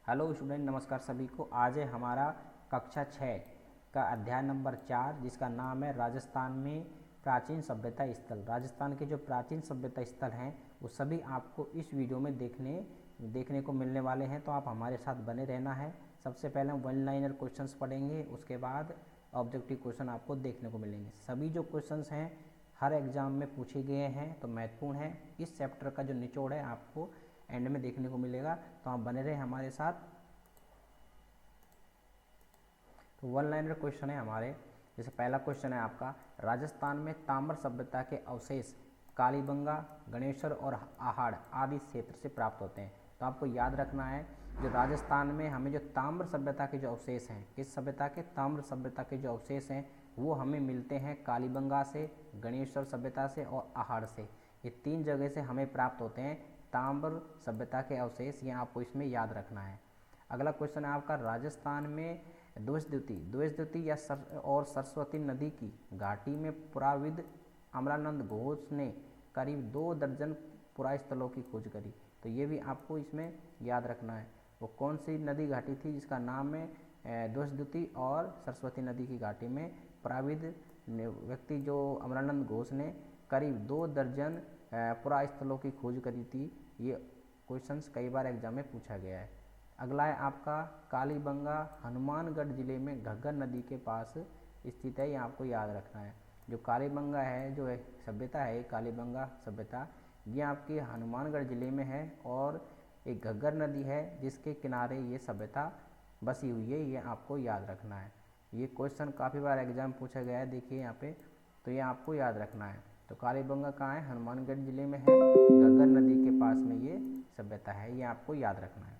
Hello student, नमस्कार सभी को। आज है हमारा कक्षा 6 का अध्याय नंबर 4, जिसका नाम है राजस्थान में प्राचीन सभ्यता स्थल। राजस्थान के जो प्राचीन सभ्यता स्थल हैं वो सभी आपको इस वीडियो में देखने को मिलने वाले हैं, तो आप हमारे साथ बने रहना है। सबसे पहले हम वन लाइनर क्वेश्चंस पढ़ेंगे, उसके बाद ऑब्जेक्टिव क्वेश्चन आपको देखने को मिलेंगे। सभी जो क्वेश्चंस हैं हर एग्जाम में पूछे गए हैं, तो महत्वपूर्ण है। इस चैप्टर का जो निचोड़ है आपको एंड में देखने को मिलेगा, तो आप बने रहे हमारे साथ। तो वन लाइनर क्वेश्चन है हमारे। जैसे पहला क्वेश्चन है आपका, राजस्थान में ताम्र सभ्यता के अवशेष कालीबंगा, गणेशर और आहाड़ आदि क्षेत्र से प्राप्त होते हैं। तो आपको याद रखना है, जो राजस्थान में हमें जो ताम्र सभ्यता के जो अवशेष हैं, किस सभ्यता के? ताम्र सभ्यता के जो अवशेष हैं वो हमें मिलते हैं कालीबंगा से, गणेशर सभ्यता से और आहाड़ से। ये तीन जगह से हमें प्राप्त होते हैं ताम्र सभ्यता के अवशेष। ये आपको इसमें याद रखना है। अगला क्वेश्चन है आपका, राजस्थान में द्वेषद्युति और सरस्वती नदी की घाटी में पुराविद अमरानंद घोष ने करीब 2 दर्जन पुरास्थलों की खोज करी। तो ये भी आपको इसमें याद रखना है। वो कौन सी नदी घाटी थी जिसका नाम है द्वेषद्युति और सरस्वती नदी की घाटी में पुराविद व्यक्ति जो अमरानंद घोष ने करीब 2 दर्जन पुरास्थलों की खोज करी थी। ये क्वेश्चंस कई बार एग्जाम में पूछा गया है। अगला है आपका, कालीबंगा हनुमानगढ़ जिले में घग्गर नदी के पास स्थित है। ये आपको याद रखना है। जो कालीबंगा है, जो सभ्यता है, कालीबंगा सभ्यता, ये आपकी हनुमानगढ़ जिले में है और एक घग्गर नदी है जिसके किनारे ये सभ्यता बसी हुई है। ये आपको याद रखना है। ये क्वेश्चन काफ़ी बार एग्जाम पूछा गया है, देखिए यहाँ पे, तो ये आपको याद रखना है। तो कालीबंगा कहाँ है? हनुमानगढ़ जिले में है, घग्गर नदी के पास में ये सभ्यता है। ये आपको याद रखना है।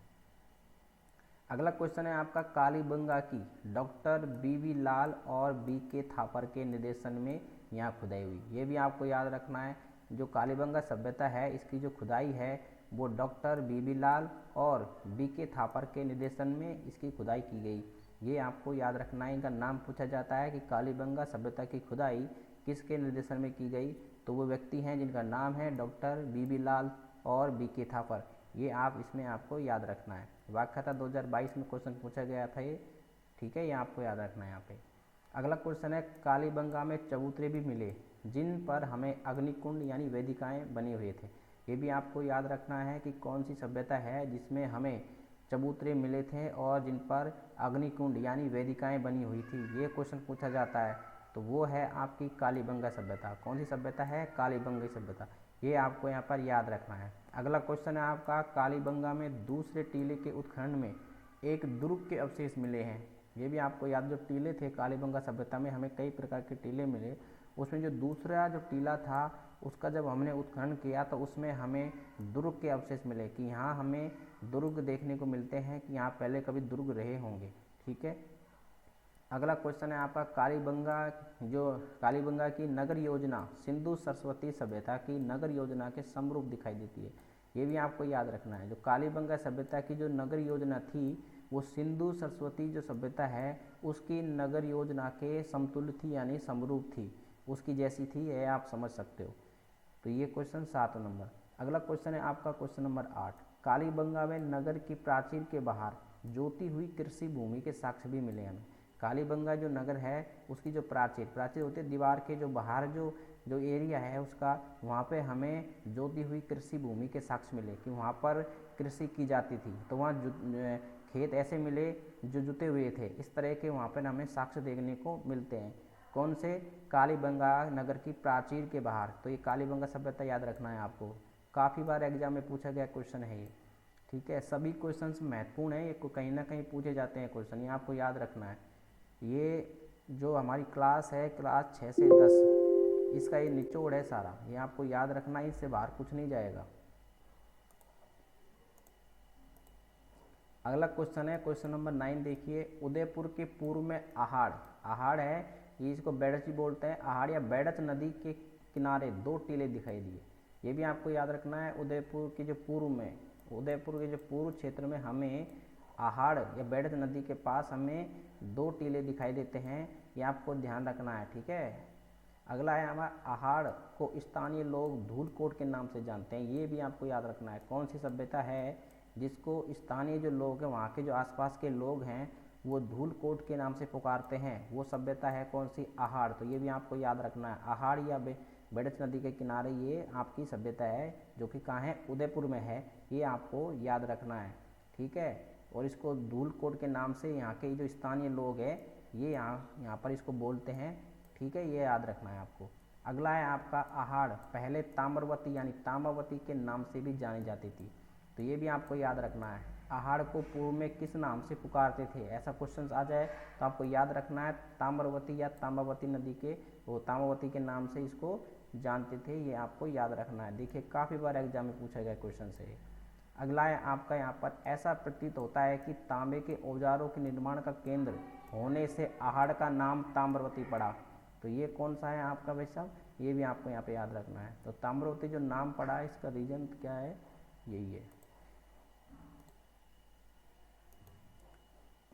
अगला क्वेश्चन है आपका, कालीबंगा की डॉक्टर बीवी लाल और बी के थापर के निर्देशन में यहाँ खुदाई हुई। ये भी आपको याद रखना है। जो कालीबंगा सभ्यता है इसकी जो खुदाई है वो डॉक्टर बीबी लाल और बी के थापर के निर्देशन में इसकी खुदाई की गई। ये आपको याद रखना है। इनका नाम पूछा जाता है कि कालीबंगा सभ्यता की खुदाई किसके निर्देशन में की गई, तो वो व्यक्ति हैं जिनका नाम है डॉक्टर बीबी लाल और बी के थापर। ये आप इसमें आपको याद रखना है। वाकखाता 2022 में क्वेश्चन पूछा गया था ये, ठीक है, ये आपको याद रखना है यहाँ पे। अगला क्वेश्चन है, कालीबंगा में चबूतरे भी मिले जिन पर हमें अग्निकुंड यानी वेदिकाएं बने हुए थे। ये भी आपको याद रखना है कि कौन सी सभ्यता है जिसमें हमें चबूतरे मिले थे और जिन पर अग्निकुंड यानी वेदिकाएं बनी हुई थी। ये क्वेश्चन पूछा जाता है, तो वो है आपकी कालीबंगा सभ्यता। कौन सी सभ्यता है? कालीबंगा सभ्यता। ये आपको यहाँ पर याद रखना है। अगला क्वेश्चन है आपका, कालीबंगा में दूसरे टीले के उत्खनन में एक दुर्ग के अवशेष मिले हैं। ये भी आपको याद, जो टीले थे कालीबंगा सभ्यता में हमें कई प्रकार के टीले मिले, उसमें जो दूसरा जो टीला था उसका जब हमने उत्खनन किया तो उसमें हमें दुर्ग के अवशेष मिले कि यहाँ हमें दुर्ग देखने को मिलते हैं कि यहाँ पहले कभी दुर्ग रहे होंगे, ठीक है। अगला क्वेश्चन है आपका, कालीबंगा की नगर योजना सिंधु सरस्वती सभ्यता की नगर योजना के समरूप दिखाई देती है। ये भी आपको याद रखना है। जो कालीबंगा सभ्यता की जो नगर योजना थी वो सिंधु सरस्वती जो सभ्यता है उसकी नगर योजना के समतुल्य थी, यानी समरूप थी, उसकी जैसी थी। ये आप समझ सकते हो। तो ये क्वेश्चन 7 नंबर। अगला क्वेश्चन है आपका क्वेश्चन नंबर 8, कालीबंगा में नगर की प्राचीर के बाहर जोती हुई कृषि भूमि के साक्ष्य भी मिले हमें। कालीबंगा जो नगर है उसकी जो प्राचीर होती है, दीवार के जो बाहर जो एरिया है उसका, वहाँ पे हमें जोती हुई कृषि भूमि के साक्ष्य मिले कि वहाँ पर कृषि की जाती थी। तो वहाँ खेत ऐसे मिले जो जुते हुए थे, इस तरह के वहाँ पर हमें साक्ष्य देखने को मिलते हैं। कौन से? कालीबंगा नगर की प्राचीर के बाहर। तो ये कालीबंगा सभ्यता याद रखना है आपको, काफ़ी बार एग्जाम में पूछा गया क्वेश्चन है ये, ठीक है। सभी क्वेश्चंस महत्वपूर्ण है, ये कहीं ना कहीं पूछे जाते हैं क्वेश्चन, ये आपको याद रखना है। ये जो हमारी क्लास है, क्लास 6 से 10, इसका ये निचोड़ है सारा, ये आपको याद रखना है, इससे बाहर कुछ नहीं जाएगा। अगला क्वेश्चन है क्वेश्चन नंबर 9, देखिए, उदयपुर के पूर्व में आहाड़ है, ये इसको बेडच बोलते हैं। आहाड़ या बेडच नदी के किनारे 2 टीले दिखाई दिए। ये भी आपको याद रखना है। उदयपुर के जो पूर्व क्षेत्र में हमें आहाड़ या बेडच नदी के पास हमें 2 टीले दिखाई देते हैं। ये आपको ध्यान रखना है, ठीक है। अगला है हमारा, आहाड़ को स्थानीय लोग धूलकोट के नाम से जानते हैं। ये भी आपको याद रखना है। कौन सी सभ्यता है जिसको स्थानीय जो लोग हैं, वहाँ के जो आसपास के लोग हैं, वो धूलकोट के नाम से पुकारते हैं, वो सभ्यता है कौन सी? आहाड़। तो ये भी आपको याद रखना है, आहाड़ या बेडच नदी के किनारे ये आपकी सभ्यता है, जो कि कहाँ है? उदयपुर में है। ये आपको याद रखना है, ठीक है। और इसको धूलकोट के नाम से यहाँ के जो स्थानीय लोग हैं, ये यहाँ पर इसको बोलते हैं, ठीक है। ये याद रखना है आपको। अगला है आपका आहाड़, पहले ताम्रवती यानी ताम्रवती के नाम से भी जानी जाती थी। तो ये भी आपको याद रखना है। आहाड़ को पूर्व में किस नाम से पुकारते थे? ऐसा क्वेश्चन आ जाए तो आपको याद रखना है ताम्रवती या ताम्रवती नदी के, वो ताम्रवती के नाम से इसको जानते थे, ये आपको याद रखना है। देखिए काफ़ी बार एग्जाम में पूछा गया क्वेश्चन से। अगला है आपका यहाँ पर, ऐसा प्रतीत होता है कि तांबे के औजारों के निर्माण का केंद्र होने से आहाड़ का नाम ताम्रवती पड़ा। तो ये कौन सा है आपका भाई साहब? ये भी आपको यहाँ पे याद रखना है। तो ताम्रवती जो नाम पड़ा है, इसका रीजन क्या है? यही है।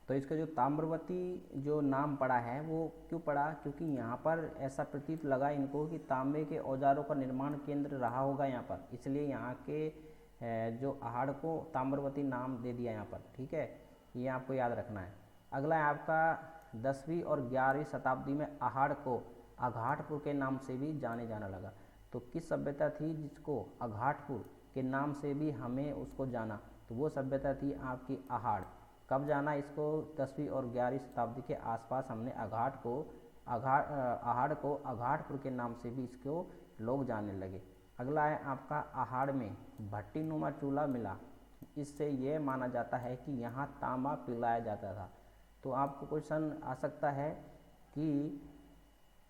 तो इसका जो ताम्रवती जो नाम पड़ा है वो क्यों पड़ा? क्योंकि यहाँ पर ऐसा प्रतीत लगा इनको कि तांबे के औजारों का निर्माण केंद्र रहा होगा यहाँ पर, इसलिए यहाँ के जो आहाड़ को ताम्रवती नाम दे दिया यहाँ पर, ठीक है। ये आपको याद रखना है। अगला है आपका 10वीं और 11वीं शताब्दी में आहाड़ को अघाटपुर के नाम से भी जाने जाना लगा। तो किस सभ्यता थी जिसको अघाटपुर के नाम से भी हमें उसको जाना? तो वो सभ्यता थी आपकी आहाड़। कब जाना इसको? 10वीं और 11वीं शताब्दी के आसपास हमने आहाड़ को अघाटपुर के नाम से भी इसको लोग जानने लगे। अगला है आपका, आहाड़ में भट्टी नुमा चूल्हा मिला, इससे यह माना जाता है कि यहाँ तांबा पिघलाया जाता था। तो आपको क्वेश्चन आ सकता है कि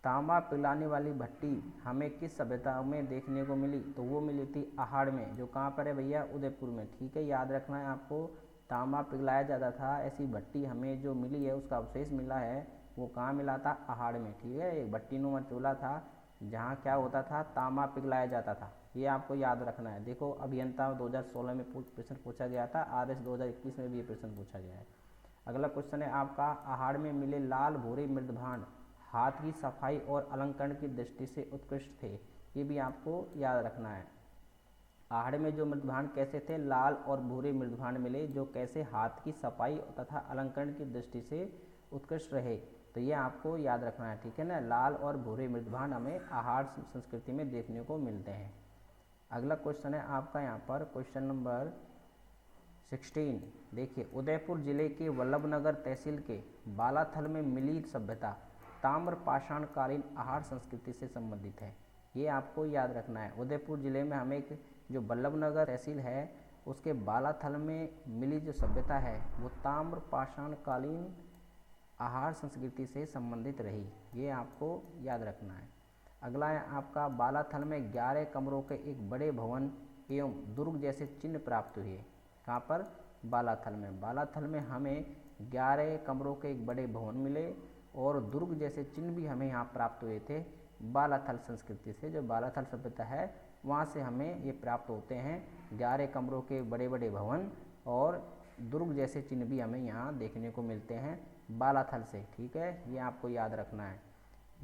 तांबा पिघलाने वाली भट्टी हमें किस सभ्यता में देखने को मिली? तो वो मिली थी आहाड़ में, जो कहाँ पर है भैया? उदयपुर में, ठीक है। याद रखना है आपको, तांबा पिघलाया जाता था, ऐसी भट्टी हमें जो मिली है, उसका अवशेष मिला है, वो कहाँ मिला था? आहाड़ में, ठीक है। एक भट्टी नुमा चूल्हा था जहाँ क्या होता था? तांबा पिघलाया जाता था। ये आपको याद रखना है। देखो अभियंता 2016 में प्रश्न पूछा गया था, आरएस 2021 में भी ये प्रश्न पूछा गया है। अगला क्वेश्चन है आपका, आहाड़ में मिले लाल भूरे मृदभांड हाथ की सफाई और अलंकरण की दृष्टि से उत्कृष्ट थे। ये भी आपको याद रखना है। आहाड़ में जो मृदभांड कैसे थे? लाल और भूरे मृदभांड मिले, जो कैसे? हाथ की सफाई तथा अलंकरण की दृष्टि से उत्कृष्ट रहे। तो ये आपको याद रखना है, ठीक है ना। लाल और भूरे मृदभांड हमें आहाड़ संस्कृति में देखने को मिलते हैं। अगला क्वेश्चन है आपका यहाँ पर क्वेश्चन नंबर 16। देखिए, उदयपुर जिले के वल्लभनगर तहसील के बालाथल में मिली सभ्यता ताम्र पाषाणकालीन आहाड़ संस्कृति से संबंधित है। ये आपको याद रखना है। उदयपुर जिले में हमें एक जो वल्लभनगर तहसील है, उसके बालाथल में मिली जो सभ्यता है, वो ताम्र पाषाणकालीन आहाड़ संस्कृति से संबंधित रही। ये आपको याद रखना है। अगला है आपका, बालाथल में 11 कमरों के एक बड़े भवन एवं दुर्ग जैसे चिन्ह प्राप्त हुए। कहाँ पर? बालाथल में। बालाथल में हमें 11 कमरों के एक बड़े भवन मिले और दुर्ग जैसे चिन्ह भी हमें यहाँ प्राप्त हुए थे बालाथल संस्कृति से। जो बालाथल सभ्यता है, वहाँ से हमें ये प्राप्त होते हैं 11 कमरों के बड़े बड़े भवन और दुर्ग जैसे चिन्ह भी हमें यहाँ देखने को मिलते हैं बालाथल से, ठीक है। ये आपको याद रखना है।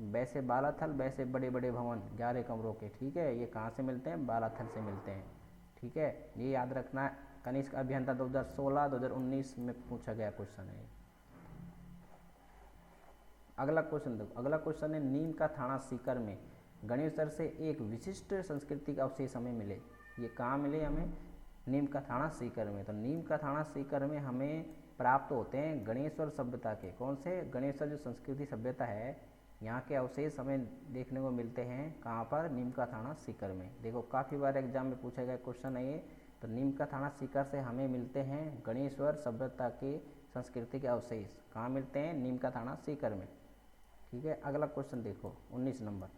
वैसे बालाथल, वैसे बड़े बड़े भवन 11 कमरों के, ठीक है। ये कहाँ से मिलते हैं? बालाथल से मिलते हैं, ठीक है। ये याद रखना है। कनिष्क अभियंता 2016-2019 में पूछा गया क्वेश्चन है। अगला क्वेश्चन देखो, अगला क्वेश्चन है, नीम का थाना सीकर में गणेशर से एक विशिष्ट सांस्कृतिक अवशेष हमें मिले। ये कहाँ मिले हमें? नीम का थाना सीकर में। तो नीम का थाना सीकर में हमें प्राप्त होते हैं गणेश्वर सभ्यता के। कौन से? गणेश्वर जो संस्कृति सभ्यता है, यहाँ के अवशेष हमें देखने को मिलते हैं कहाँ पर? नीम का थाना सीकर में। देखो काफ़ी बार एग्जाम में पूछा गया क्वेश्चन है ये। तो नीम का थाना सीकर से हमें मिलते हैं गणेश्वर सभ्यता के संस्कृति के अवशेष। कहाँ मिलते हैं? नीम का थाना सीकर में, ठीक है। अगला क्वेश्चन देखो 19 नंबर,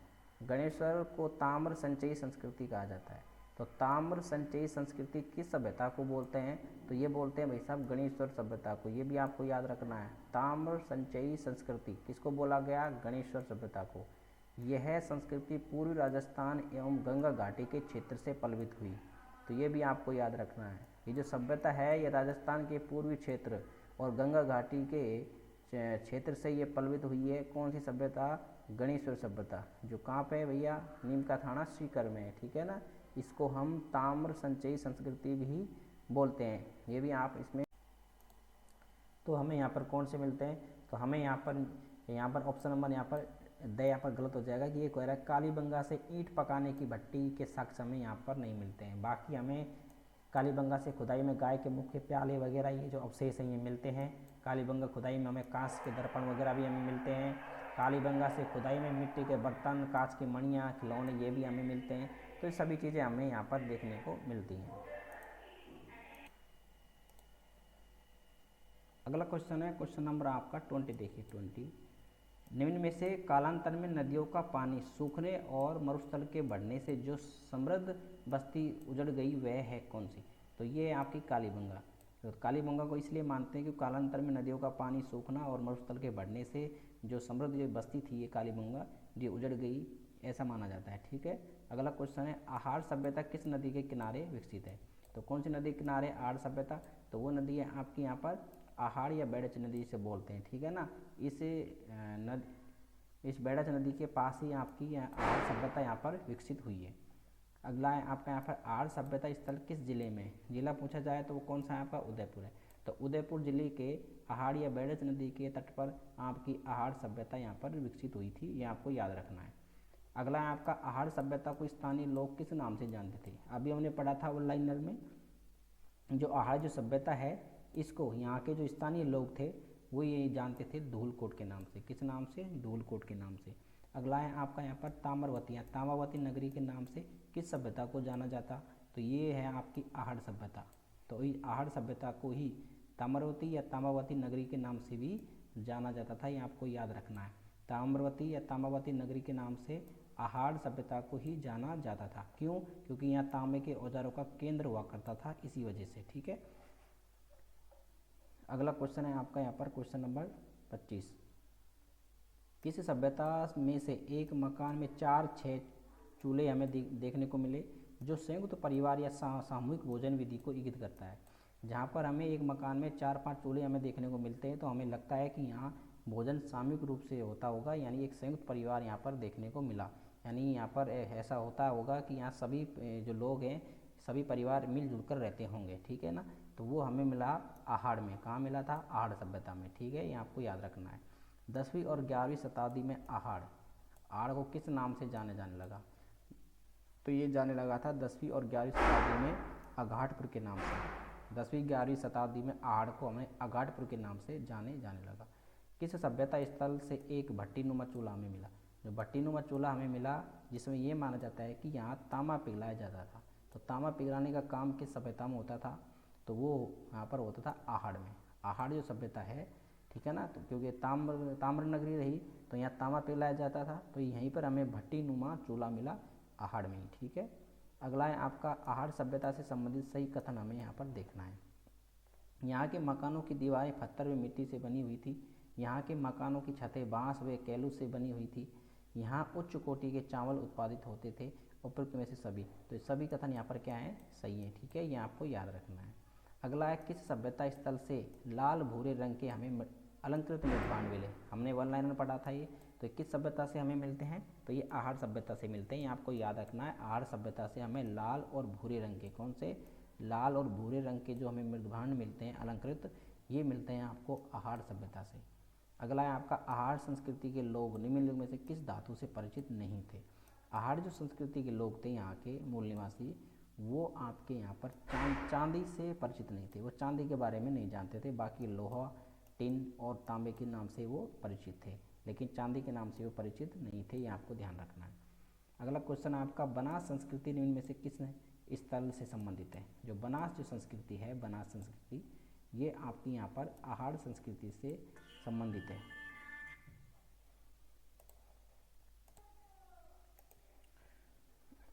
गणेश्वर को ताम्र संचयी संस्कृति कहा जाता है। तो ताम्र संचयी संस्कृति किस सभ्यता को बोलते हैं? तो ये बोलते हैं भाई साहब गणेश्वर सभ्यता को। ये भी आपको याद रखना है। ताम्र संचयी संस्कृति किसको बोला गया? गणेश्वर सभ्यता को। यह संस्कृति पूर्वी राजस्थान एवं गंगा घाटी के क्षेत्र से पल्वित हुई। तो ये भी आपको याद रखना है। ये जो सभ्यता है, ये राजस्थान के पूर्वी क्षेत्र और गंगा घाटी के क्षेत्र से ये पल्वित हुई है। कौन सी सभ्यता? गणेश्वर सभ्यता, जो कहाँ पे है भैया? नीम का थाना सीकर में है, ठीक है ना। इसको हम ताम्र संचयी संस्कृति भी बोलते हैं। ये भी आप इसमें, तो हमें यहाँ पर कौन से मिलते हैं, तो हमें यहाँ पर ऑप्शन नंबर यहाँ पर गलत हो जाएगा कि ये कह रहा है कालीबंगा से ईंट पकाने की भट्टी के साक्ष्य हमें यहाँ पर नहीं मिलते हैं। बाकी हमें कालीबंगा से खुदाई में गाय के मुख के प्याले वगैरह ये जो अवशेष हैं ये मिलते हैं। कालीबंगा खुदाई में हमें कांच के दर्पण वगैरह भी हमें मिलते हैं। कालीबंगा से खुदाई में मिट्टी के बर्तन, कांच की मणियाँ, खिलौने ये भी हमें मिलते हैं। तो ये सभी चीज़ें हमें यहाँ पर देखने को मिलती हैं। अगला क्वेश्चन है क्वेश्चन नंबर आपका 20। देखिए 20, निम्न में से कालांतर में नदियों का पानी सूखने और मरुस्थल के बढ़ने से जो समृद्ध बस्ती उजड़ गई वह है कौन सी। तो ये है आपकी कालीबंगा। तो कालीबंगा को इसलिए मानते हैं कि कालांतर में नदियों का पानी सूखना और मरुस्थल के बढ़ने से जो समृद्ध जो बस्ती थी ये कालीबंगा ये उजड़ गई, ऐसा माना जाता है। ठीक है। अगला क्वेश्चन है आहार सभ्यता किस नदी के किनारे विकसित है। तो कौन सी नदी के किनारे आहार सभ्यता, तो वो नदी है आपकी यहाँ पर आहार या बेड़च नदी से बोलते हैं। ठीक है ना। इस बेड़च नदी के पास ही आपकी आहार सभ्यता यहाँ पर विकसित हुई है। अगला है आपका यहाँ पर आहार सभ्यता स्थल किस जिले में, जिला पूछा जाए तो वो कौन सा है आपका उदयपुर है। तो उदयपुर जिले के आहार या बेड़च नदी के तट पर आपकी आहार सभ्यता यहाँ पर विकसित हुई थी, ये आपको याद रखना है। अगला है आपका आहार सभ्यता को स्थानीय लोग किस नाम से जानते थे। अभी हमने पढ़ा था ऑनलाइनर में, जो आहार जो सभ्यता है इसको यहाँ के जो स्थानीय लोग थे वो ये जानते थे धूलकोट के नाम से। किस नाम से, धूलकोट के नाम से। अगला है आपका यहाँ पर ताम्रवती, ताम्रवती नगरी के नाम से किस सभ्यता को जाना जाता, तो ये है आपकी आहार सभ्यता। तो इस आहार सभ्यता को ही ताम्रवती या ताम्रवती नगरी के नाम से भी जाना जाता था, ये आपको याद रखना है। ताम्रवती या ताम्रवती नगरी के नाम से आहार सभ्यता को ही जाना जाता था। क्यों, क्योंकि यहाँ तांबे के औजारों का केंद्र हुआ करता था, इसी वजह से। ठीक है। अगला क्वेश्चन है आपका यहाँ पर क्वेश्चन नंबर 25, किस सभ्यता में से एक मकान में 4-6 चूल्हे हमें देखने को मिले जो संयुक्त परिवार या सामूहिक भोजन विधि को इंगित करता है। जहाँ पर हमें एक मकान में 4-5 चूल्हे हमें देखने को मिलते हैं तो हमें लगता है कि यहाँ भोजन सामूहिक रूप से होता होगा, यानी एक संयुक्त परिवार यहाँ पर देखने को मिला। यानी यहाँ पर ऐसा होता होगा कि यहाँ सभी जो लोग हैं सभी परिवार मिलजुल कर रहते होंगे। ठीक है ना। तो वो हमें मिला आहार में। कहाँ मिला था, आहार सभ्यता में। ठीक है, ये आपको याद रखना है। 10वीं और 11वीं शताब्दी में आहार को किस नाम से जाने लगा, तो ये जाने लगा था 10वीं और 11वीं शताब्दी में अघाटपुर के नाम से। 10वीं 11वीं शताब्दी में आहार को हमें अघाटपुर के नाम से जाने लगा। किस सभ्यता स्थल से एक भट्टीनुमा चूल्हा हमें मिला। जो भट्टीनुमा चूल्हा हमें मिला जिसमें ये माना जाता है कि यहाँ तांबा पिघलाया जाता था। तो तांबा पिघलाने का काम किस सभ्यता में होता था, तो वो यहाँ पर होता था आहार में। आहार जो सभ्यता है, ठीक है ना, तो क्योंकि ताम्र नगरी रही तो यहाँ तांबा पिघलाया जाता था, तो यहीं पर हमें भट्टीनुमा चूल्हा मिला आहार में ही। ठीक है। अगला है आपका आहार सभ्यता से संबंधित सही कथन हमें यहाँ पर देखना है। यहाँ के मकानों की दीवारें पत्थर व मिट्टी से बनी हुई थी। यहाँ के मकानों की छतें बांस व कैलू से बनी हुई थी। यहाँ उच्च कोटि के चावल उत्पादित होते थे। उपरोक्त में से सभी, तो सभी कथन यहाँ पर क्या है, सही है। ठीक है, ये आपको याद रखना है। अगला है किस सभ्यता स्थल से लाल भूरे रंग के हमें अलंकृत मृदभांड मिले। हमने वन लाइनर पढ़ा था ये, तो किस सभ्यता से हमें मिलते हैं, तो ये आहार सभ्यता से मिलते हैं। ये आपको याद रखना है। आहार सभ्यता से हमें लाल और भूरे रंग के, कौन से, लाल और भूरे रंग के जो हमें मृदभांड मिलते हैं अलंकृत, ये मिलते हैं आपको आहार सभ्यता से। अगला है आपका आहार संस्कृति के लोग निम्नलिखित में से किस धातु से परिचित नहीं थे। आहार जो संस्कृति के लोग थे यहाँ के मूल निवासी, वो आपके यहाँ पर चांदी से परिचित नहीं थे। वो चांदी के बारे में नहीं जानते थे। बाकी लोहा, टिन और तांबे के नाम से वो परिचित थे, लेकिन चांदी के नाम से वो परिचित नहीं थे। ये आपको ध्यान रखना है। अगला क्वेश्चन आपका बनास संस्कृति निम्न में से किस स्थल से संबंधित है। जो बनास जो संस्कृति है, बनास संस्कृति, ये आपकी यहाँ पर आहार संस्कृति से संबंधित है।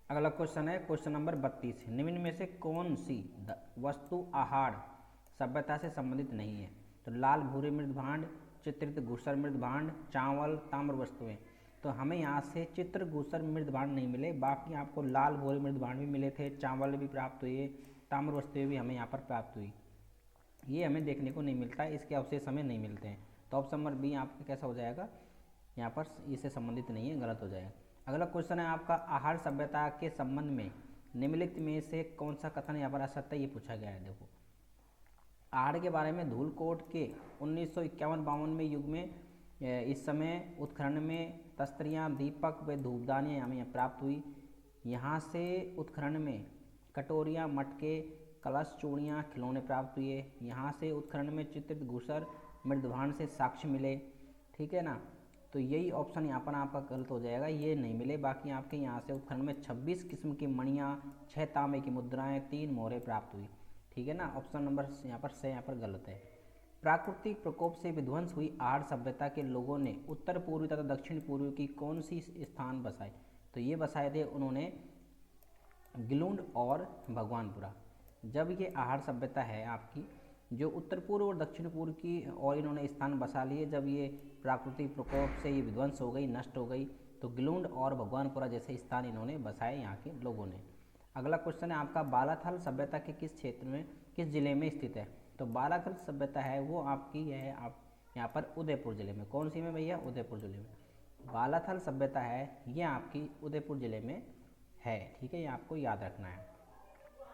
अगला क्वेश्चन है क्वेश्चन नंबर 32, निम्न में से कौन सी वस्तु आहार सभ्यता से संबंधित नहीं है। तो लाल भूरे मृदभांड, चित्रित घूसर मृदभांड, चावल, ताम्र वस्तुएं। तो हमें यहाँ से चित्र घूसर मृदभांड नहीं मिले, बाकी आपको लाल भूरे मृदभांड भी मिले थे, चावल भी प्राप्त हुए, ताम्र वस्तुएं भी हमें यहाँ पर प्राप्त हुई। ये हमें देखने को नहीं मिलता है, इसके अवशेष हमें नहीं मिलते हैं। तो ऑप्शन नंबर बी आपका कैसा हो जाएगा, यहाँ पर इससे संबंधित नहीं है, गलत हो जाएगा। अगला क्वेश्चन है आपका आहार सभ्यता के संबंध में निम्नलिखित में से कौन सा कथन यहाँ पर असत्य है, ये पूछा गया है। देखो, आहड़ के बारे में धूलकोट के 1951-52 में युग में इस समय उत्खनन में तस्तरियाँ, दीपक व धूपदानियाँ हमें प्राप्त हुई। यहाँ से उत्खनन में कटोरियाँ, मटके, कलश, चूड़ियाँ, खिलौने प्राप्त हुए। यहाँ से उत्खनन में चित्रित घूसर, मृदभांड से साक्ष्य मिले। ठीक है ना, तो यही ऑप्शन यहाँ पर आपका गलत हो जाएगा, ये नहीं मिले। बाकी आपके यहाँ से उत्खनन में 26 किस्म की मणियाँ, 6 तांबे की मुद्राएं, 3 मोहरें प्राप्त हुई। ठीक है ना, ऑप्शन नंबर यहाँ पर से यहाँ पर गलत है। प्राकृतिक प्रकोप से विध्वंस हुई आहड़ सभ्यता के लोगों ने उत्तर पूर्वी तथा दक्षिण पूर्वी की कौन सी स्थान बसाए? तो ये बसाए थे उन्होंने गिलुंड और भगवानपुरा। जब ये आहड़ सभ्यता है आपकी, जो उत्तर पूर्व और दक्षिण पूर्व की और इन्होंने स्थान बसा लिए, जब ये प्राकृतिक प्रकोप से ये विध्वंस हो गई, नष्ट हो गई, तो गिलुंड और भगवानपुरा जैसे स्थान इन्होंने बसाए यहाँ के लोगों ने। अगला क्वेश्चन है आपका, बालाथल सभ्यता के किस क्षेत्र में, किस जिले में स्थित है? तो बालाथल सभ्यता है वो आपकी है आप यहाँ पर उदयपुर जिले में। कौन सी में भैया? उदयपुर जिले में। बालाथल सभ्यता है ये आपकी उदयपुर जिले में है। ठीक है, ये आपको याद रखना है।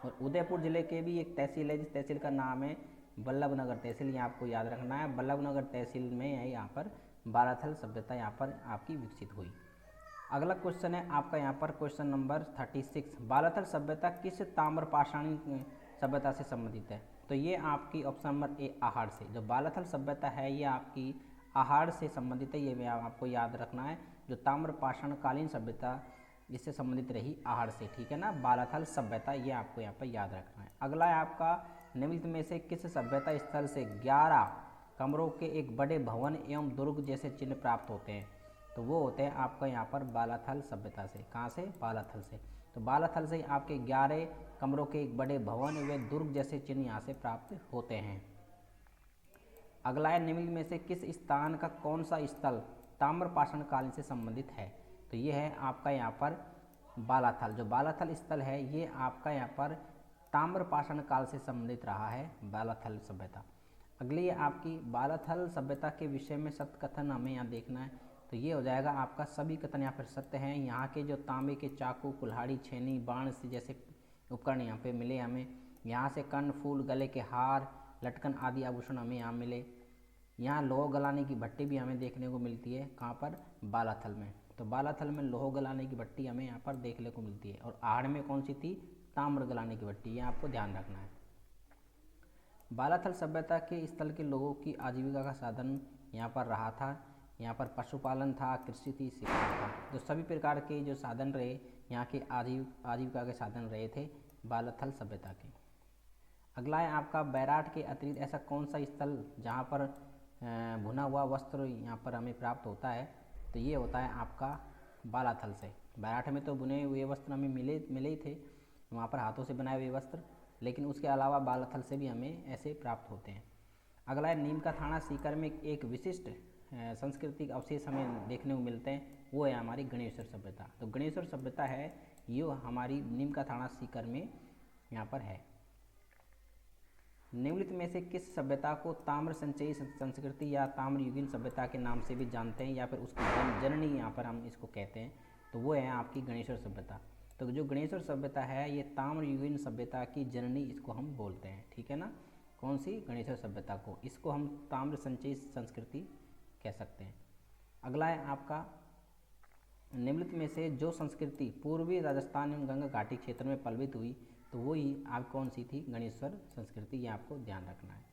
और उदयपुर जिले के भी एक तहसील है, जिस तहसील का नाम है बल्लभनगर तहसील, ये आपको याद रखना है। बल्लभनगर तहसील में है यहाँ पर बालाथल सभ्यता यहाँ पर आपकी विकसित हुई। अगला क्वेश्चन है आपका यहाँ पर क्वेश्चन नंबर 36, बालाथल सभ्यता किस ताम्रपाषाणी सभ्यता से संबंधित है? तो ये आपकी ऑप्शन नंबर ए आहड़ से। जो बालाथल सभ्यता है ये आपकी आहड़ से संबंधित है, ये आपको याद रखना है। जो ताम्रपाषाण कालीन सभ्यता इससे संबंधित रही आहड़ से। ठीक है ना, बालाथल सभ्यता ये आपको यहाँ पर याद रखना है। अगला है आपका, निम्नलिखित में से किस सभ्यता स्थल से 11 कमरों के एक बड़े भवन एवं दुर्ग जैसे चिन्ह प्राप्त होते हैं? तो वो होते हैं आपका यहाँ पर बालाथल सभ्यता से। कहाँ से? बालाथल से। तो बालाथल से आपके 11 कमरों के एक बड़े भवन व दुर्ग जैसे चिन्ह यहाँ से प्राप्त होते हैं। अगला है, निम्नलिखित में से किस स्थान का कौन सा स्थल ताम्रपाषाण कालीन से संबंधित है? तो ये है आपका यहाँ पर बालाथल। जो बालाथल स्थल है ये आपका यहाँ पर ताम्रपाषाण काल से संबंधित रहा है, बालाथल सभ्यता। अगली है आपकी, बालाथल सभ्यता के विषय में सत्य कथन हमें यहाँ देखना है। तो ये हो जाएगा आपका, सभी कथन यहाँ पर सत्य हैं। यहाँ के जो तांबे के चाकू, कुल्हाड़ी, छेनी, बाण से जैसे उपकरण यहाँ पे मिले हमें। यहाँ से कर्ण, फूल, गले के हार, लटकन आदि आभूषण हमें यहाँ मिले। यहाँ लोह गलाने की भट्टी भी हमें देखने को मिलती है। कहाँ पर? बालाथल में। तो बालाथल में लोह गलाने की भट्टी हमें यहाँ पर देखने को मिलती है। और आहड़ में कौन सी थी? ताम्र गलाने की भट्टी। ये आपको ध्यान रखना है। बालाथल सभ्यता के स्थल के लोगों की आजीविका का साधन यहाँ पर रहा था। यहाँ पर पशुपालन था, कृषि थी, शिक्षा था। तो सभी प्रकार के जो साधन रहे यहाँ के आजीविका के साधन रहे थे बालाथल सभ्यता के। अगला है आपका, बैराट के अतिरिक्त ऐसा कौन सा स्थल जहाँ पर भुना हुआ वस्त्र यहाँ पर हमें प्राप्त होता है? तो ये होता है आपका बालाथल से। बैराठ में तो बुने हुए वस्त्र हमें मिले ही थे, वहाँ पर हाथों से बनाए हुए वस्त्र, लेकिन उसके अलावा बालाथल से भी हमें ऐसे प्राप्त होते हैं। अगला है, नीम का थाना सीकर में एक विशिष्ट सांस्कृतिक अवशेष हमें देखने को मिलते हैं, वो है हमारी गणेश्वर सभ्यता। तो गणेश्वर सभ्यता है ये हमारी नीम का थाना सीकर में यहाँ पर है। निम्नलिखित में से किस सभ्यता को ताम्र संचयी संस्कृति या ताम्रयुगीन सभ्यता के नाम से भी जानते हैं, या फिर उसकी जननी यहाँ पर हम इसको कहते हैं? तो वो है आपकी गणेश्वर सभ्यता। तो जो गणेश्वर सभ्यता है ये ताम्रयुगीन सभ्यता की जननी इसको हम बोलते हैं। ठीक है ना, कौन सी? गणेश्वर सभ्यता को। इसको हम ताम्र संचयी संस्कृति कह सकते हैं। अगला है आपका, निम्नलिखित में से जो संस्कृति पूर्वी राजस्थान एवं गंगा घाटी क्षेत्र में पल्वित हुई, तो वही आप कौन सी थी? गणेश्वर संस्कृति। ये आपको ध्यान रखना है।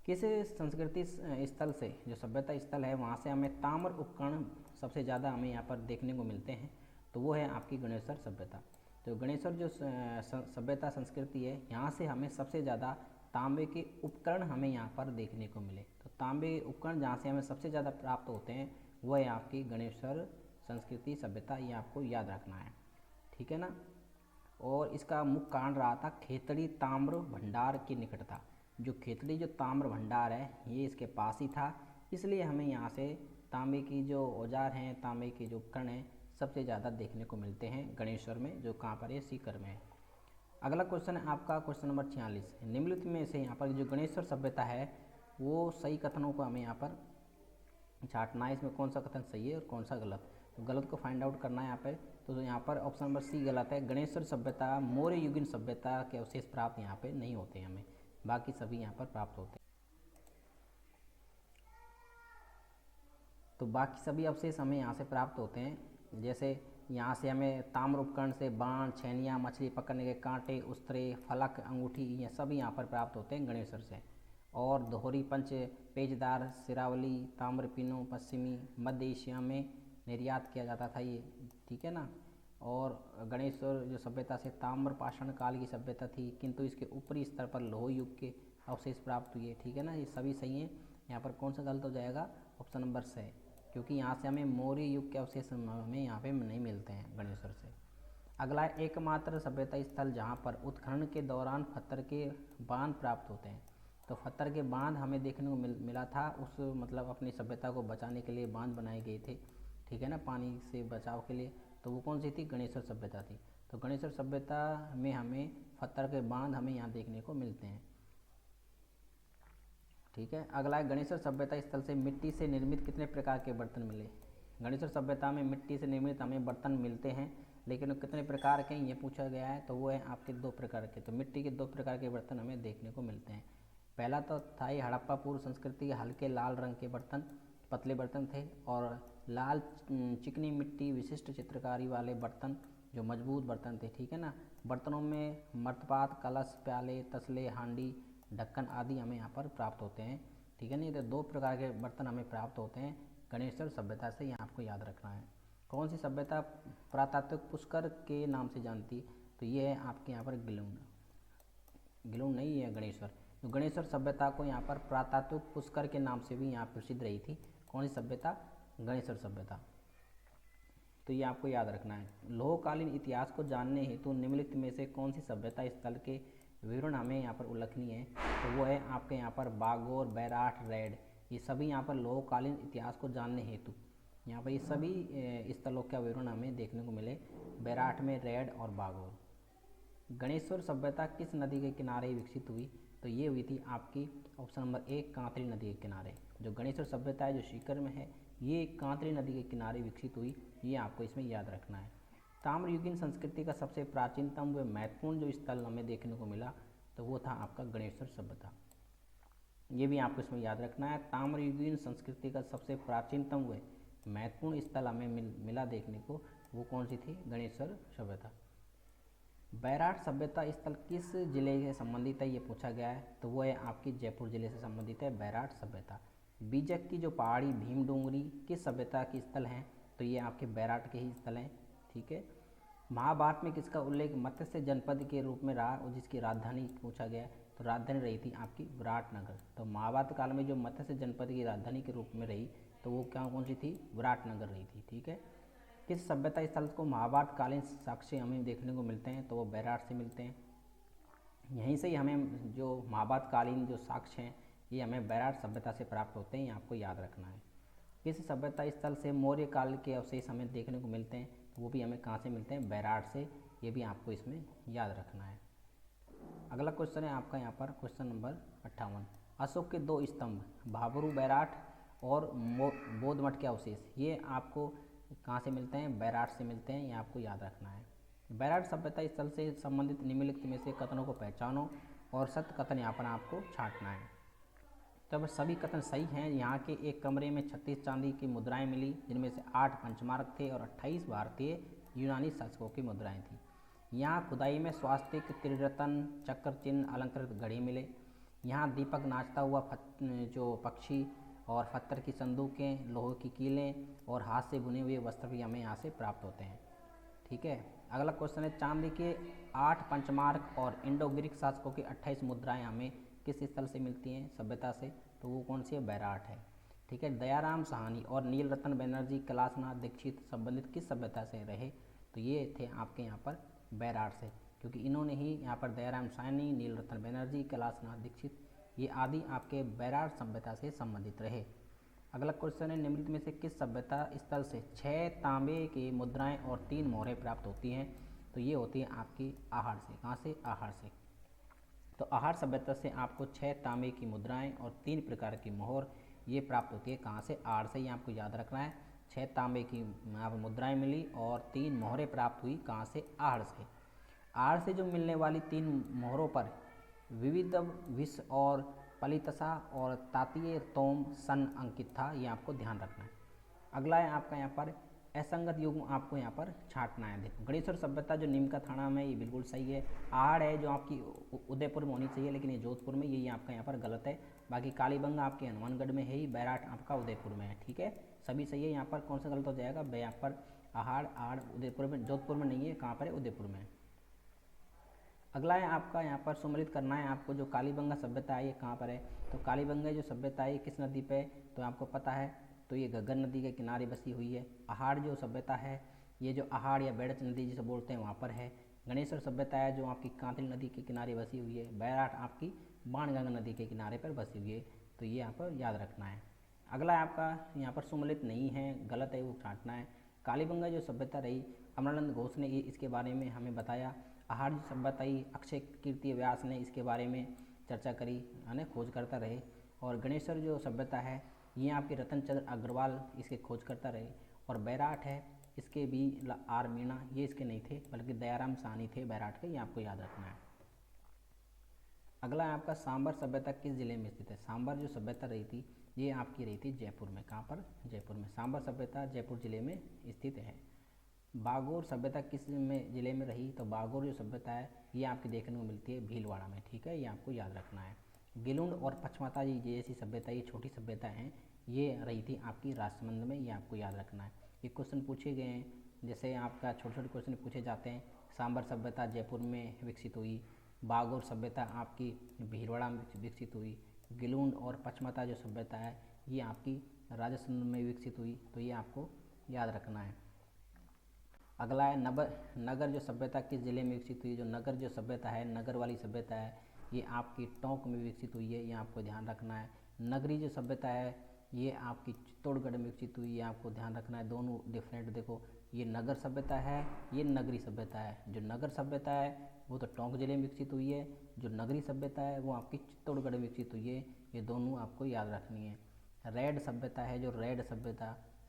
किस संस्कृति स्थल से, जो सभ्यता स्थल है वहाँ से हमें ताम्र उपकरण सबसे ज़्यादा हमें यहाँ पर देखने को मिलते हैं? तो वो है आपकी गणेश्वर सभ्यता। तो गणेश्वर जो सभ्यता संस्कृति है यहाँ से हमें सबसे ज़्यादा तांबे के उपकरण हमें यहाँ पर देखने को मिले। तो तांबे उपकरण जहाँ से हमें सबसे ज़्यादा प्राप्त होते हैं वो है आपकी गणेश्वर संस्कृति सभ्यता। ये आपको याद रखना है। ठीक है ना। और इसका मुख्य कारण रहा था खेतड़ी ताम्र भंडार की निकटता। जो खेतड़ी जो ताम्र भंडार है ये इसके पास ही था, इसलिए हमें यहाँ से तांबे की जो औजार हैं, तांबे के जो उपकरण हैं सबसे ज़्यादा देखने को मिलते हैं गणेश्वर में, जो कहाँ पर है? सीकर में है। अगला क्वेश्चन है आपका क्वेश्चन नंबर 46। निम्नलिखित में से यहाँ पर जो गणेश्वर सभ्यता है वो सही कथनों को हमें यहाँ पर छांटना है। इसमें कौन सा कथन सही है और कौन सा गलत, तो गलत को फाइंड आउट करना है यहाँ पर। तो यहाँ पर ऑप्शन नंबर सी गलत है। गणेश्वर सभ्यता, मौर्य युगीन सभ्यता के अवशेष प्राप्त यहाँ पे नहीं होते हमें, बाकी सभी यहाँ पर प्राप्त होते हैं। तो बाकी सभी अवशेष हमें यहाँ से प्राप्त होते हैं, जैसे यहाँ से हमें ताम्र उपकरण से बाण, छैनियाँ, मछली पकड़ने के कांटे, उस्तरे, फलक, अंगूठी, ये सभी यहाँ पर प्राप्त होते हैं गणेश्वर से। और दोहरी पंच पेचदार सिरावली ताम्र पिनों पश्चिमी मध्य एशिया में निर्यात किया जाता था ये, ठीक है ना। और गणेश्वर जो सभ्यता से ताम्र पाषाण काल की सभ्यता थी, किंतु इसके ऊपरी स्तर पर लोह युग के अवशेष प्राप्त हुए, ठीक है ना। ये सभी सही हैं। यहाँ पर कौन सा गलत हो जाएगा? ऑप्शन नंबर से, क्योंकि यहाँ से हमें मौर्य युग के अवशेष हमें यहाँ पे नहीं मिलते हैं गणेश्वर से। अगला है एकमात्र सभ्यता स्थल जहाँ पर उत्खनन के दौरान पत्थर के बांध प्राप्त होते हैं। तो पत्थर के बांध हमें देखने को मिला था, उस मतलब अपनी सभ्यता को बचाने के लिए बांध बनाए गए थे, ठीक है ना, पानी से बचाव के लिए। तो वो कौन सी थी? गणेश्वर सभ्यता थी। तो गणेश्वर सभ्यता में हमें पत्थर के बांध हमें यहाँ देखने को मिलते हैं, ठीक है। अगला है गणेश्वर सभ्यता स्थल से मिट्टी से निर्मित कितने प्रकार के बर्तन मिले? गणेश्वर सभ्यता में मिट्टी से निर्मित हमें बर्तन मिलते हैं, लेकिन वो कितने प्रकार के हैं ये पूछा गया है। तो वो है आपके 2 प्रकार के। तो मिट्टी के 2 प्रकार के बर्तन हमें देखने को मिलते हैं। पहला तो था ये हड़प्पा पूर्व संस्कृति के हल्के लाल रंग के बर्तन, पतले बर्तन थे, और लाल चिकनी मिट्टी विशिष्ट चित्रकारी वाले बर्तन जो मजबूत बर्तन थे, ठीक है ना। बर्तनों में मर्तपात, कलश, प्याले, तसले, हांडी, ढक्कन आदि हमें यहाँ पर प्राप्त होते हैं, ठीक है ना। तो 2 प्रकार के बर्तन हमें प्राप्त होते हैं गणेश्वर सभ्यता से, यहाँ आपको याद रखना है। कौन सी सभ्यता पुरातात्विक पुष्कर के नाम से जानती? तो ये है आपके यहाँ पर गिलुन नहीं है गणेश्वर। तो गणेश्वर सभ्यता को यहाँ पर पुरातात्विक पुष्कर के नाम से भी यहाँ प्रसिद्ध रही थी। कौन सी सभ्यता? गणेश्वर सभ्यता। तो ये आपको याद रखना है। लोहकालीन इतिहास को जानने हेतु निम्नलिखित में से कौन सी सभ्यता स्थल के विवरण हमें यहाँ पर उल्लेखनीय है? तो वो है आपके यहाँ पर बागोर, बैराठ, रेड, ये सभी यहाँ पर लोहकालीन इतिहास को जानने हेतु यहाँ पर ये सभी स्थलों का विवरण हमें देखने को मिले, बैराठ में, रेड और बागोर। गणेश्वर सभ्यता किस नदी के किनारे विकसित हुई? तो ये हुई थी आपकी ऑप्शन नंबर 1 कांतरी नदी के किनारे। जो गणेश्वर सभ्यता है जो सीकर में है, ये कांतरी नदी के किनारे विकसित हुई, ये आपको इसमें याद रखना है। ताम्रयुगीन संस्कृति का सबसे प्राचीनतम व महत्वपूर्ण जो स्थल हमें देखने को मिला, तो वो था आपका गणेश्वर सभ्यता। ये भी आपको इसमें याद रखना है। ताम्रयुगीन संस्कृति का सबसे प्राचीनतम व महत्वपूर्ण स्थल हमें मिला देखने को, वो कौन सी थी? गणेश्वर सभ्यता। बैराठ सभ्यता स्थल किस जिले से संबंधित है, ये पूछा गया है। तो वो है आपकी जयपुर जिले से संबंधित है बैराठ सभ्यता। बीजक की जो पहाड़ी भीम डोंगरी किस सभ्यता की स्थल हैं? तो ये आपके बैराठ के ही स्थल हैं, ठीक है। महाभारत में किसका उल्लेख मत्स्य जनपद के रूप में रहा और जिसकी राजधानी पूछा गया? तो राजधानी रही थी आपकी विराटनगर। तो महाभारत काल में जो मत्स्य जनपद की राजधानी के रूप में रही, तो वो क्या कौन सी थी? विराटनगर रही थी, ठीक है। किस सभ्यता स्थल को महाभारत कालीन साक्ष्य हमें देखने को मिलते हैं? तो वो बैराठ से मिलते हैं। यहीं से ही हमें जो महाभारत कालीन जो साक्ष्य हैं, ये हमें बैराठ सभ्यता से प्राप्त होते हैं, ये आपको याद रखना है। किस सभ्यता स्थल से मौर्य काल के अवशेष हमें देखने को मिलते हैं? तो वो भी हमें कहाँ से मिलते हैं? बैराठ से। ये भी आपको इसमें याद रखना है। अगला क्वेश्चन है आपका यहाँ पर क्वेश्चन नंबर 58। अशोक के 2 स्तंभ भाबरू बैराठ और बौद्ध मठ के अवशेष, ये आपको कहाँ से मिलते हैं? बैराठ से मिलते हैं, ये आपको याद रखना है। बैराठ सभ्यता स्थल से संबंधित निम्नलिखित में से कथनों को पहचानो और सत्य कथन यहाँ पर आपको छांटना है। तब सभी कथन सही हैं। यहाँ के एक कमरे में 36 चांदी की मुद्राएं मिली, जिनमें से 8 पंचमार्क थे और 28 भारतीय यूनानी शासकों की मुद्राएं थी। यहाँ खुदाई में स्वास्तिक, त्रिरत्न, चक्र चिन्ह, अलंकृत घड़ी मिले। यहाँ दीपक नाचता हुआ जो पक्षी और पत्थर की संदूकें, लोहे की कीलें और हाथ से बुने हुए वस्त्र भी हमें यहाँ से प्राप्त होते हैं, ठीक है। अगला क्वेश्चन है चांदी के 8 पंचमार्क और इंडो ग्रीक शासकों की 28 मुद्राएं हमें किस स्थल से मिलती हैं? सभ्यता से। तो वो कौन सी है? बैराठ है, ठीक है। दयाराम साहनी और नील रतन बनर्जी, कैलाशनाथ दीक्षित संबंधित किस सभ्यता से रहे? तो ये थे आपके यहाँ पर बैराठ से, क्योंकि इन्होंने ही यहाँ पर दयाराम साहनी, नील रतन बनर्जी, कैलाशनाथ दीक्षित, ये आदि आपके बैराठ सभ्यता से संबंधित रहे। अगला क्वेश्चन है निम्नलिखित में से किस सभ्यता स्थल से 6 तांबे की मुद्राएं और 3 मोहरें प्राप्त होती हैं? तो ये होती है आपकी आहार से। कहाँ से? आहार से। तो आहार सभ्यता से आपको 6 तांबे की मुद्राएं और 3 प्रकार की मोहर ये प्राप्त होती है। कहाँ से? आहार से। ये आपको याद रखना है। 6 तांबे की यहाँ पर मुद्राएं मिली और 3 मोहरें प्राप्त हुई कहाँ से? आहड़ से। आहड़ से जो मिलने वाली 3 मोहरों पर विविध विष और पलितसा और तातीय तोम सन अंकित था, ये आपको ध्यान रखना है। अगला है आपका यहाँ पर असंगत युग्म आपको यहाँ पर छांटना है। देखो गणेश्वर सभ्यता जो नीम का थाना में, ये बिल्कुल सही है। आहड़ है जो आपकी उदयपुर में होनी चाहिए, लेकिन ये जोधपुर में, ये आपका यहाँ पर गलत है। बाकी कालीबंगा आपके हनुमानगढ़ में है ही, बैराट आपका उदयपुर में है। ठीक है, सभी सही है। यहाँ पर कौन सा गलत हो जाएगा? यहाँ पर आहड़ उदयपुर में, जोधपुर में नहीं है, कहाँ पर है? उदयपुर में है। अगला है आपका यहाँ पर सम्मिलित करना है आपको, जो कालीबंगा सभ्यता है ये कहाँ पर है? तो कालीबंगा जो सभ्यता है ये किस नदी पे है? तो आपको पता है, तो ये घग्गर नदी के किनारे बसी हुई है। आहड़ जो सभ्यता है, ये जो आहड़ या बेड़च नदी जिसे बोलते हैं वहाँ पर है। गणेश्वर सभ्यता है जो आपकी कांतिल नदी के किनारे बसी हुई है। बैराट आपकी बाणगंगा नदी के किनारे पर बसी हुई है। तो ये यहाँ पर याद रखना है। अगला है आपका यहाँ पर सम्मिलित नहीं है, गलत है, वो छांटना है। कालीबंगा जो सभ्यता रही, अमरानंद घोष ने ये इसके बारे में हमें बताया। आहड़ जो सभ्यता ही, अक्षय कीर्ति व्यास ने इसके बारे में चर्चा करी, यानी खोज करता रहे। और गणेश्वर जो सभ्यता है, ये आपके रतन चंद्र अग्रवाल इसके खोज करता रहे। और बैराट है, इसके भी आर मीणा, ये इसके नहीं थे, बल्कि दयाराम साहनी थे बैराट के, ये आपको याद रखना है। अगला है आपका सांबर सभ्यता किस जिले में स्थित है? सांबर जो सभ्यता रही थी, ये आपकी रही थी जयपुर में। कहाँ पर? जयपुर में। सांबर सभ्यता जयपुर जिले में स्थित है। बागोर सभ्यता किस में जिले में रही? तो बागोर जो सभ्यता है ये आपकी देखने को मिलती है भीलवाड़ा में। ठीक है, ये आपको याद रखना है। गिलुंड और पचमाता जी जैसी सभ्यता, ये छोटी सभ्यता हैं, ये रही थी आपकी राजसमंद में, ये आपको याद रखना है। ये क्वेश्चन पूछे गए हैं, जैसे आपका छोटे छोटे क्वेश्चन पूछे जाते हैं। सांबर सभ्यता जयपुर में विकसित हुई, बागोर सभ्यता आपकी भीलवाड़ा में विकसित हुई, गिलुंड और पचमाता जो सभ्यता है ये आपकी राजसमंद में विकसित हुई। तो ये आपको याद रखना है। अगला है नगर जो सभ्यता किस जिले में विकसित हुई? जो नगर जो सभ्यता है, नगर वाली सभ्यता है, ये आपकी टोंक में विकसित हुई है, ये आपको ध्यान रखना है। नगरी जो सभ्यता है ये आपकी चित्तौड़गढ़ में विकसित हुई है, ये आपको ध्यान रखना है। दोनों डिफरेंट, देखो ये नगर सभ्यता है, ये नगरी सभ्यता है। जो नगर सभ्यता है वो तो टोंक जिले में विकसित हुई है, जो नगरी सभ्यता है वो आपकी चित्तौड़गढ़ में विकसित हुई है। ये दोनों आपको याद रखनी है। रेड सभ्यता है, जो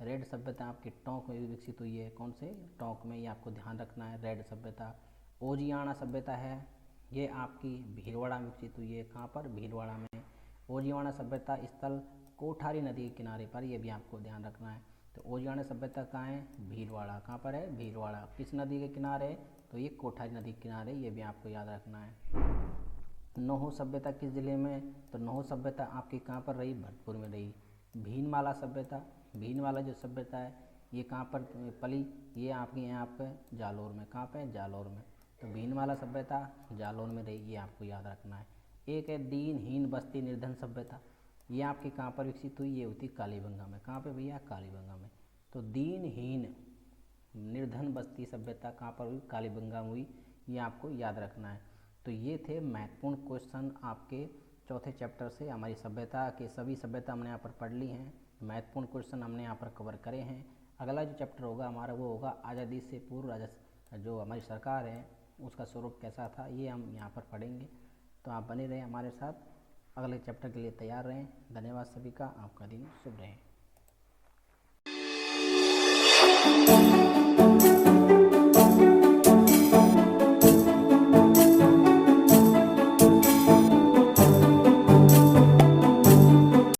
रेड सभ्यता आपकी टोंक में भी विकसित हुई है। कौन से? टोंक में, ये आपको ध्यान रखना है, रेड सभ्यता। ओजियाना सभ्यता है, ये आपकी भीलवाड़ा में विकसित हुई है। कहाँ पर? भीलवाड़ा में। ओजियाना सभ्यता स्थल कोठारी नदी के किनारे पर, यह भी आपको ध्यान रखना है। तो ओजियाना सभ्यता कहाँ है? भीलवाड़ा। कहाँ पर है? भीलवाड़ा। किस नदी के किनारे? तो ये कोठारी नदी के किनारे, ये भी आपको याद रखना है। नोहो सभ्यता किस जिले में? तो नोहो सभ्यता आपकी कहाँ पर रही? भरतपुर में रही। भीनमाला सभ्यता, भीनमाला जो सभ्यता है ये कहाँ पर पली? ये आपके यहाँ पे जालौर में। कहाँ पे? जालौर में। तो भीनमाला सभ्यता जालौर में रही, ये आपको याद रखना है। एक है दीनहीन बस्ती निर्धन सभ्यता, ये आपकी कहाँ पर विकसित हुई? ये होती कालीबंगा में। कहाँ पे भैया? कालीबंगा में। तो दीनहीन निर्धन बस्ती सभ्यता कहाँ पर हुई? कालीबंगा में हुई, ये आपको याद रखना है। तो ये थे महत्वपूर्ण क्वेश्चन आपके चौथे चैप्टर से। हमारी सभ्यता के सभी सभ्यता हमने यहाँ पर पढ़ ली हैं, महत्वपूर्ण क्वेश्चन हमने यहाँ पर कवर करे हैं। अगला जो चैप्टर होगा हमारा वो होगा आज़ादी से पूर्व जो हमारी सरकार है उसका स्वरूप कैसा था, ये हम यहाँ पर पढ़ेंगे। तो आप बने रहें हमारे साथ, अगले चैप्टर के लिए तैयार रहें। धन्यवाद सभी का, आपका दिन शुभ रहे।